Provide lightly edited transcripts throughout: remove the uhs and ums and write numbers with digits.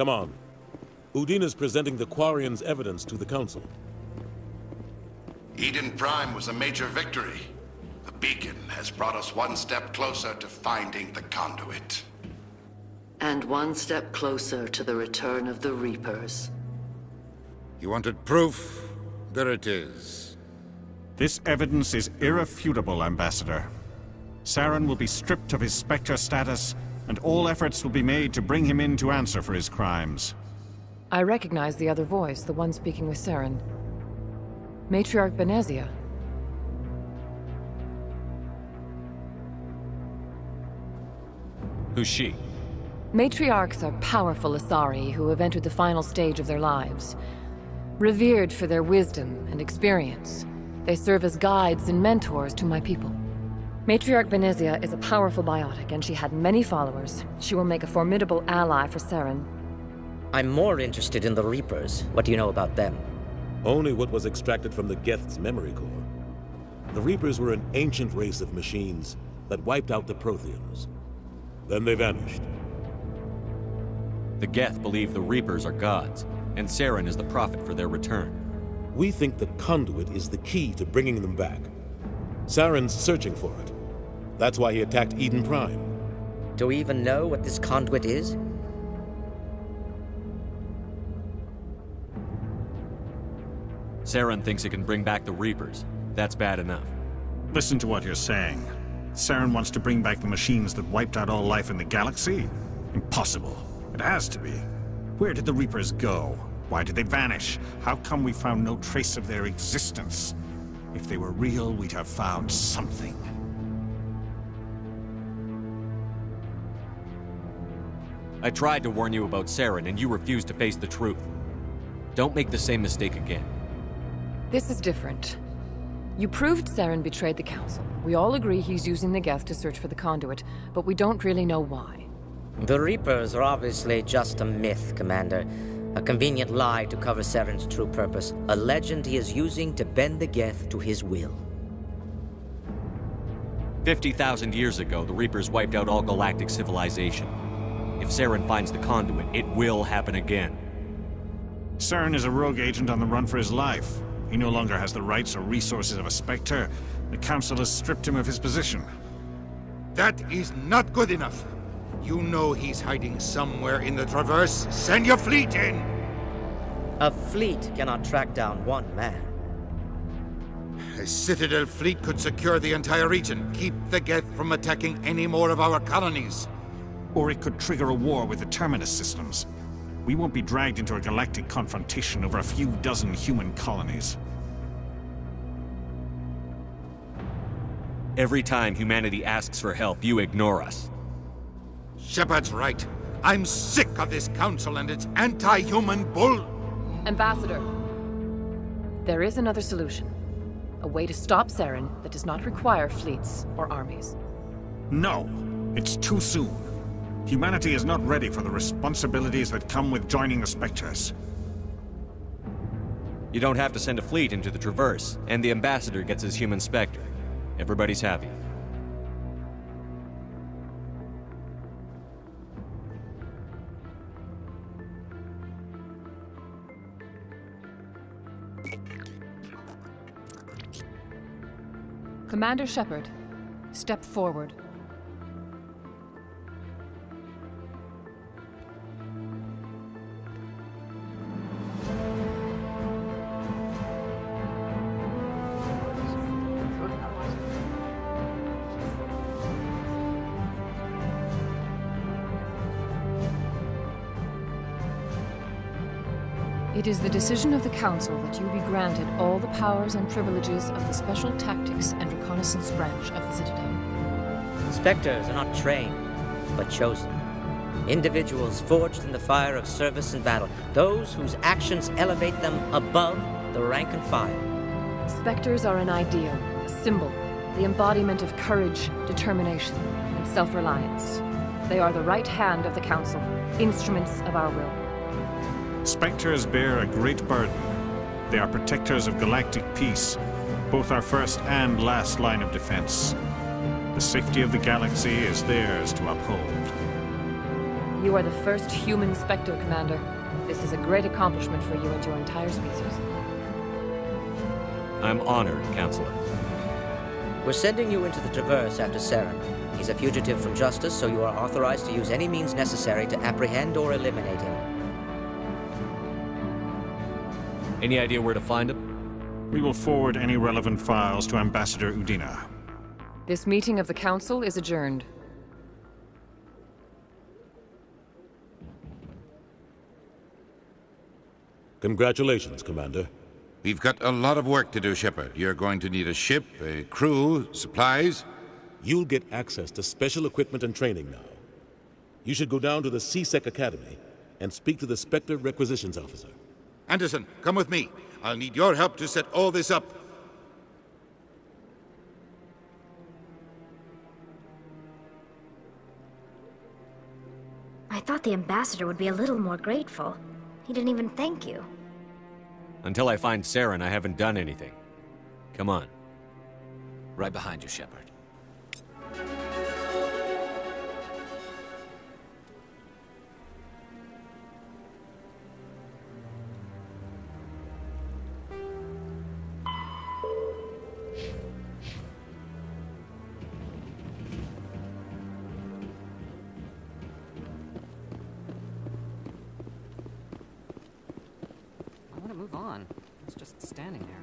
Come on. Udina's presenting the Quarians' evidence to the Council. Eden Prime was a major victory. The beacon has brought us one step closer to finding the conduit. And one step closer to the return of the Reapers. You wanted proof? There it is. This evidence is irrefutable, Ambassador. Saren will be stripped of his Spectre status, and all efforts will be made to bring him in to answer for his crimes. I recognize the other voice, the one speaking with Saren. Matriarch Benezia. Who's she? Matriarchs are powerful Asari who have entered the final stage of their lives. Revered for their wisdom and experience, they serve as guides and mentors to my people. Matriarch Benezia is a powerful biotic, and she had many followers. She will make a formidable ally for Saren. I'm more interested in the Reapers. What do you know about them? Only what was extracted from the Geth's memory core. The Reapers were an ancient race of machines that wiped out the Protheans. Then they vanished. The Geth believe the Reapers are gods, and Saren is the prophet for their return. We think the conduit is the key to bringing them back. Saren's searching for it. That's why he attacked Eden Prime. Do we even know what this conduit is? Saren thinks it can bring back the Reapers. That's bad enough. Listen to what you're saying. Saren wants to bring back the machines that wiped out all life in the galaxy? Impossible. It has to be. Where did the Reapers go? Why did they vanish? How come we found no trace of their existence? If they were real, we'd have found something. I tried to warn you about Saren, and you refused to face the truth. Don't make the same mistake again. This is different. You proved Saren betrayed the Council. We all agree he's using the Geth to search for the conduit, but we don't really know why. The Reapers are obviously just a myth, Commander. A convenient lie to cover Saren's true purpose. A legend he is using to bend the Geth to his will. 50,000 years ago, the Reapers wiped out all galactic civilization. If Saren finds the conduit, it will happen again. Saren is a rogue agent on the run for his life. He no longer has the rights or resources of a Spectre. The Council has stripped him of his position. That is not good enough. You know he's hiding somewhere in the Traverse. Send your fleet in! A fleet cannot track down one man. A Citadel fleet could secure the entire region, keep the Geth from attacking any more of our colonies. Or it could trigger a war with the Terminus systems. We won't be dragged into a galactic confrontation over a few dozen human colonies. Every time humanity asks for help, you ignore us. Shepard's right. I'm sick of this council and its anti-human bull... Ambassador, there is another solution. A way to stop Saren that does not require fleets or armies. No, it's too soon. Humanity is not ready for the responsibilities that come with joining the Spectres. You don't have to send a fleet into the Traverse, and the Ambassador gets his human Spectre. Everybody's happy. Commander Shepard, step forward. It is the decision of the Council that you be granted all the powers and privileges of the Special Tactics and Reconnaissance branch of the Citadel. Spectres are not trained, but chosen. Individuals forged in the fire of service and battle. Those whose actions elevate them above the rank and file. Spectres are an ideal, a symbol, the embodiment of courage, determination, and self-reliance. They are the right hand of the Council, instruments of our will. Spectres bear a great burden. They are protectors of galactic peace, both our first and last line of defense. The safety of the galaxy is theirs to uphold. You are the first human Spectre, Commander. This is a great accomplishment for you and your entire species. I'm honored, Counselor. We're sending you into the Traverse after Saren. He's a fugitive from justice, so you are authorized to use any means necessary to apprehend or eliminate him. Any idea where to find him? We will forward any relevant files to Ambassador Udina. This meeting of the Council is adjourned. Congratulations, Commander. We've got a lot of work to do, Shepard. You're going to need a ship, a crew, supplies. You'll get access to special equipment and training now. You should go down to the C-Sec Academy and speak to the Spectre Requisitions Officer. Anderson, come with me. I'll need your help to set all this up. I thought the ambassador would be a little more grateful. He didn't even thank you. Until I find Saren, I haven't done anything. Come on. Right behind you, Shepard. Move on. It's just standing there.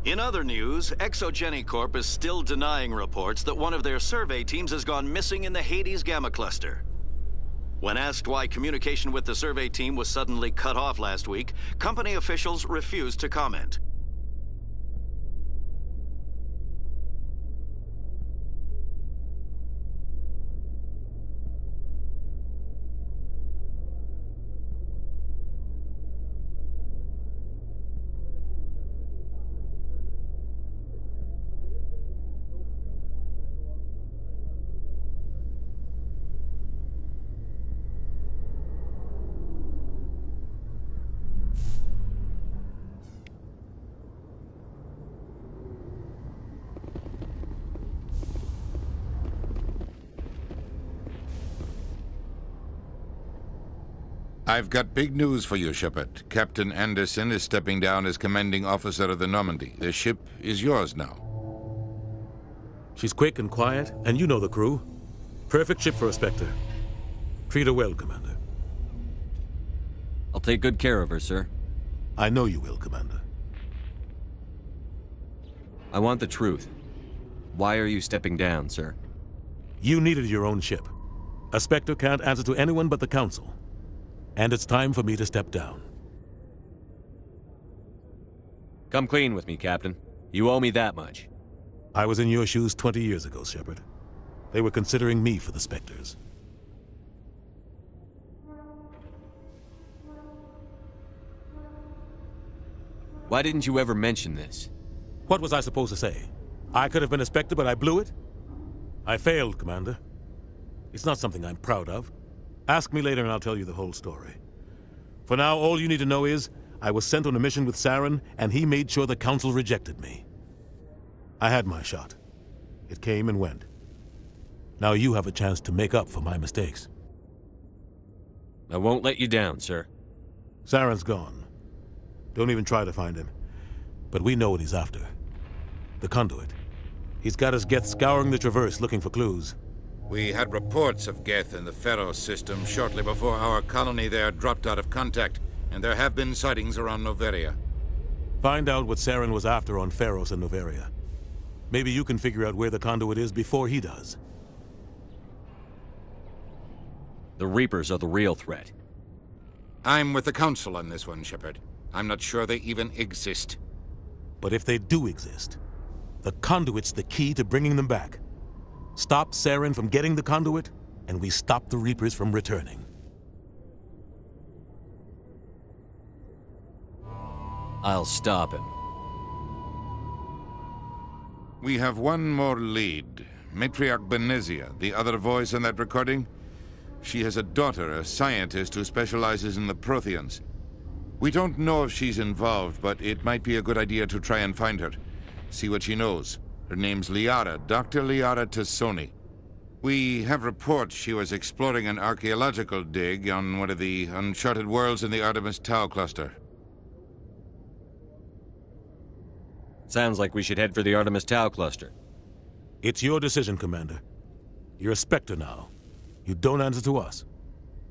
In other news, Exogeny Corp is still denying reports that one of their survey teams has gone missing in the Hades Gamma Cluster. When asked why communication with the survey team was suddenly cut off last week, company officials refused to comment. I've got big news for you, Shepard. Captain Anderson is stepping down as commanding officer of the Normandy. The ship is yours now. She's quick and quiet, and you know the crew. Perfect ship for a Spectre. Treat her well, Commander. I'll take good care of her, sir. I know you will, Commander. I want the truth. Why are you stepping down, sir? You needed your own ship. A Spectre can't answer to anyone but the Council. And it's time for me to step down. Come clean with me, Captain. You owe me that much. I was in your shoes 20 years ago, Shepard. They were considering me for the Spectres. Why didn't you ever mention this? What was I supposed to say? I could have been a Spectre, but I blew it? I failed, Commander. It's not something I'm proud of. Ask me later and I'll tell you the whole story. For now, all you need to know is, I was sent on a mission with Saren, and he made sure the Council rejected me. I had my shot. It came and went. Now you have a chance to make up for my mistakes. I won't let you down, sir. Saren's gone. Don't even try to find him. But we know what he's after. The conduit. He's got his Geth scouring the Traverse looking for clues. We had reports of Geth in the Pharaoh system shortly before our colony there dropped out of contact, and there have been sightings around Noveria. Find out what Saren was after on Pharos and Noveria. Maybe you can figure out where the conduit is before he does. The Reapers are the real threat. I'm with the Council on this one, Shepard. I'm not sure they even exist. But if they do exist, the conduit's the key to bringing them back. Stop Saren from getting the conduit, and we stop the Reapers from returning. I'll stop him. We have one more lead. Matriarch Benezia, the other voice in that recording. She has a daughter, a scientist who specializes in the Protheans. We don't know if she's involved, but it might be a good idea to try and find her. See what she knows. Her name's Liara, Dr. Liara Tassoni. We have reports she was exploring an archaeological dig on one of the uncharted worlds in the Artemis Tau cluster. Sounds like we should head for the Artemis Tau cluster. It's your decision, Commander. You're a Spectre now. You don't answer to us.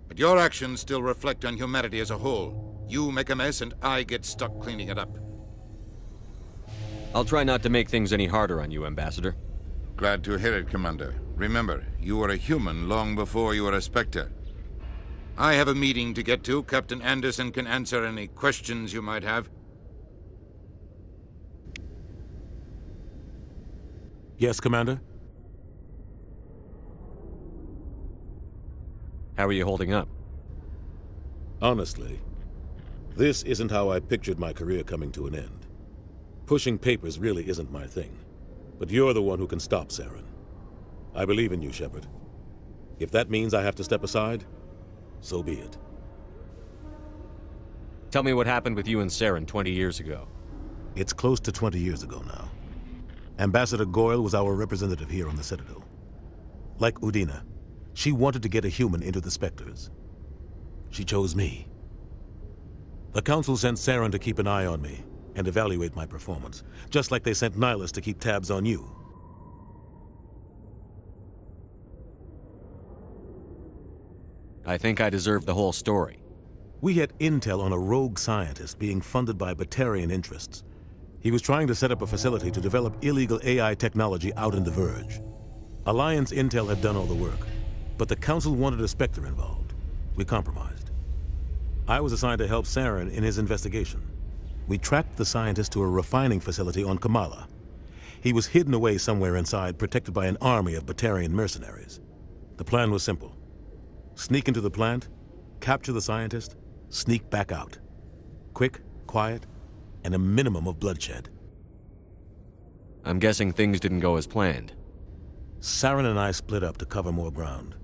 But your actions still reflect on humanity as a whole. You make a mess and I get stuck cleaning it up. I'll try not to make things any harder on you, Ambassador. Glad to hear it, Commander. Remember, you were a human long before you were a Spectre. I have a meeting to get to. Captain Anderson can answer any questions you might have. Yes, Commander? How are you holding up? Honestly, this isn't how I pictured my career coming to an end. Pushing papers really isn't my thing. But you're the one who can stop Saren. I believe in you, Shepard. If that means I have to step aside, so be it. Tell me what happened with you and Saren 20 years ago. It's close to 20 years ago now. Ambassador Goyle was our representative here on the Citadel. Like Udina, she wanted to get a human into the Spectres. She chose me. The Council sent Saren to keep an eye on me and evaluate my performance, just like they sent Nihilus to keep tabs on you. I think I deserve the whole story. We had intel on a rogue scientist being funded by Batarian interests. He was trying to set up a facility to develop illegal AI technology out in the Verge. Alliance intel had done all the work, but the Council wanted a Spectre involved. We compromised. I was assigned to help Saren in his investigation. We tracked the scientist to a refining facility on Kamala. He was hidden away somewhere inside, protected by an army of Batarian mercenaries. The plan was simple. Sneak into the plant, capture the scientist, sneak back out. Quick, quiet, and a minimum of bloodshed. I'm guessing things didn't go as planned. Saren and I split up to cover more ground.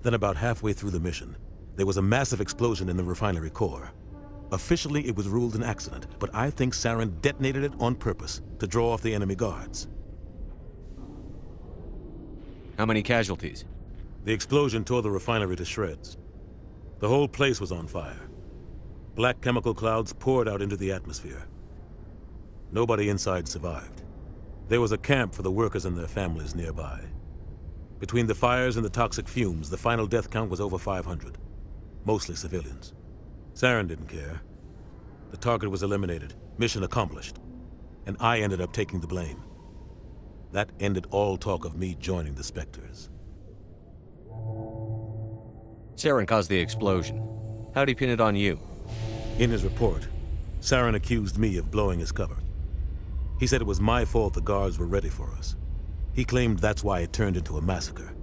Then about halfway through the mission, there was a massive explosion in the refinery core. Officially, it was ruled an accident, but I think Saren detonated it on purpose to draw off the enemy guards. How many casualties? The explosion tore the refinery to shreds. The whole place was on fire. Black chemical clouds poured out into the atmosphere. Nobody inside survived. There was a camp for the workers and their families nearby. Between the fires and the toxic fumes, the final death count was over 500. Mostly civilians. Saren didn't care. The target was eliminated, mission accomplished. And I ended up taking the blame. That ended all talk of me joining the Spectres. Saren caused the explosion. How'd he pin it on you? In his report, Saren accused me of blowing his cover. He said it was my fault the guards were ready for us. He claimed that's why it turned into a massacre.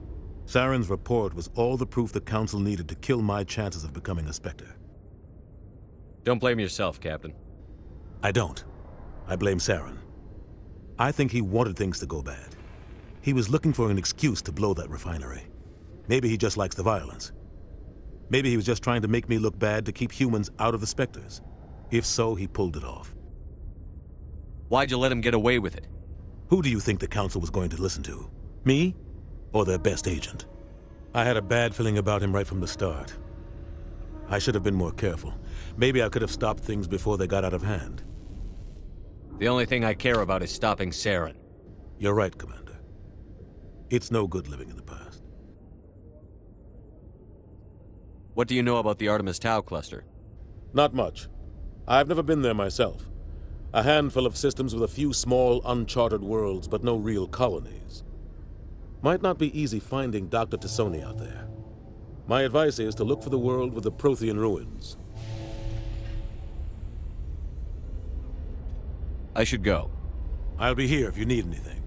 Saren's report was all the proof the Council needed to kill my chances of becoming a Spectre. Don't blame yourself, Captain. I don't. I blame Saren. I think he wanted things to go bad. He was looking for an excuse to blow that refinery. Maybe he just likes the violence. Maybe he was just trying to make me look bad to keep humans out of the Spectres. If so, he pulled it off. Why'd you let him get away with it? Who do you think the Council was going to listen to? Me? Or their best agent? I had a bad feeling about him right from the start. I should have been more careful. Maybe I could have stopped things before they got out of hand. The only thing I care about is stopping Saren. You're right, Commander. It's no good living in the past. What do you know about the Artemis Tau cluster? Not much. I've never been there myself. A handful of systems with a few small, uncharted worlds, but no real colonies. Might not be easy finding Dr. Tassoni out there. My advice is to look for the world with the Prothean ruins. I should go. I'll be here if you need anything.